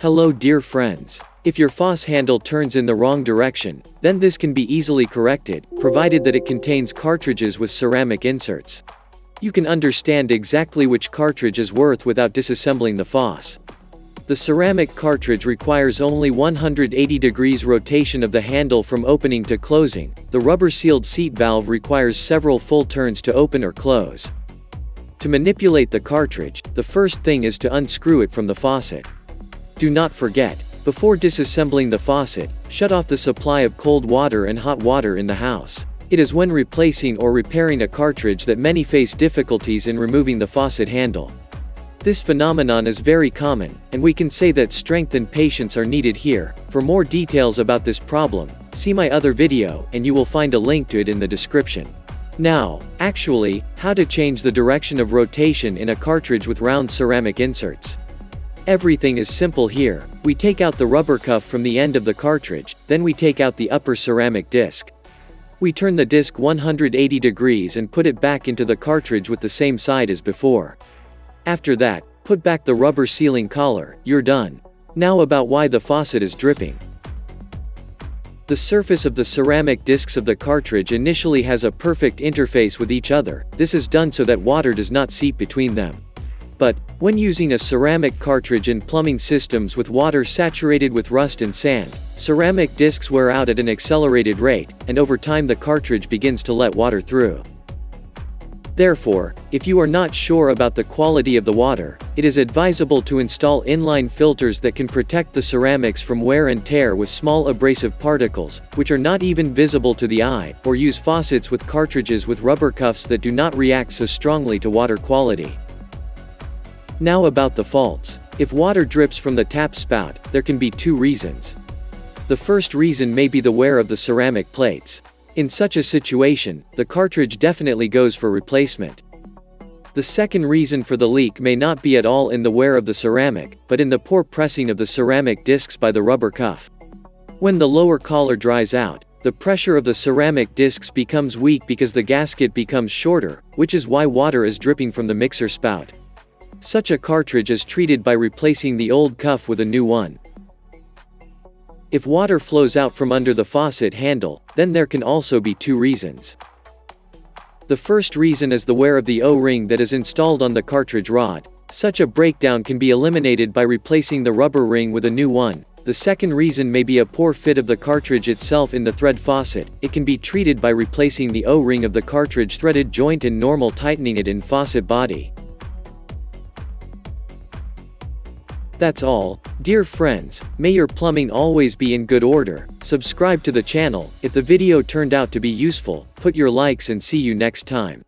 Hello dear friends. If your faucet handle turns in the wrong direction, then this can be easily corrected, provided that it contains cartridges with ceramic inserts. You can understand exactly which cartridge is worth without disassembling the faucet. The ceramic cartridge requires only 180 degrees rotation of the handle from opening to closing. The rubber-sealed seat valve requires several full turns to open or close. To manipulate the cartridge, the first thing is to unscrew it from the faucet. Do not forget, before disassembling the faucet, shut off the supply of cold water and hot water in the house. It is when replacing or repairing a cartridge that many face difficulties in removing the faucet handle. This phenomenon is very common, and we can say that strength and patience are needed here. For more details about this problem, see my other video, and you will find a link to it in the description. Now, actually, how to change the direction of rotation in a cartridge with round ceramic inserts. Everything is simple here. We take out the rubber cuff from the end of the cartridge, then we take out the upper ceramic disc. We turn the disc 180 degrees and put it back into the cartridge with the same side as before. After that, put back the rubber sealing collar. You're done. Now about why the faucet is dripping. The surface of the ceramic discs of the cartridge initially has a perfect interface with each other. This is done so that water does not seep between them. But, when using a ceramic cartridge in plumbing systems with water saturated with rust and sand, ceramic discs wear out at an accelerated rate, and over time the cartridge begins to let water through. Therefore, if you are not sure about the quality of the water, it is advisable to install inline filters that can protect the ceramics from wear and tear with small abrasive particles, which are not even visible to the eye, or use faucets with cartridges with rubber cuffs that do not react so strongly to water quality. Now about the faults. If water drips from the tap spout, there can be two reasons. The first reason may be the wear of the ceramic plates. In such a situation, the cartridge definitely goes for replacement. The second reason for the leak may not be at all in the wear of the ceramic, but in the poor pressing of the ceramic discs by the rubber cuff. When the lower collar dries out, the pressure of the ceramic discs becomes weak because the gasket becomes shorter, which is why water is dripping from the mixer spout. Such a cartridge is treated by replacing the old cuff with a new one. If water flows out from under the faucet handle, then there can also be two reasons. The first reason is the wear of the O-ring that is installed on the cartridge rod. Such a breakdown can be eliminated by replacing the rubber ring with a new one. The second reason may be a poor fit of the cartridge itself in the thread faucet. It can be treated by replacing the O-ring of the cartridge threaded joint and normal tightening it in faucet body. That's all. Dear friends, may your plumbing always be in good order. Subscribe to the channel. If the video turned out to be useful, put your likes and see you next time.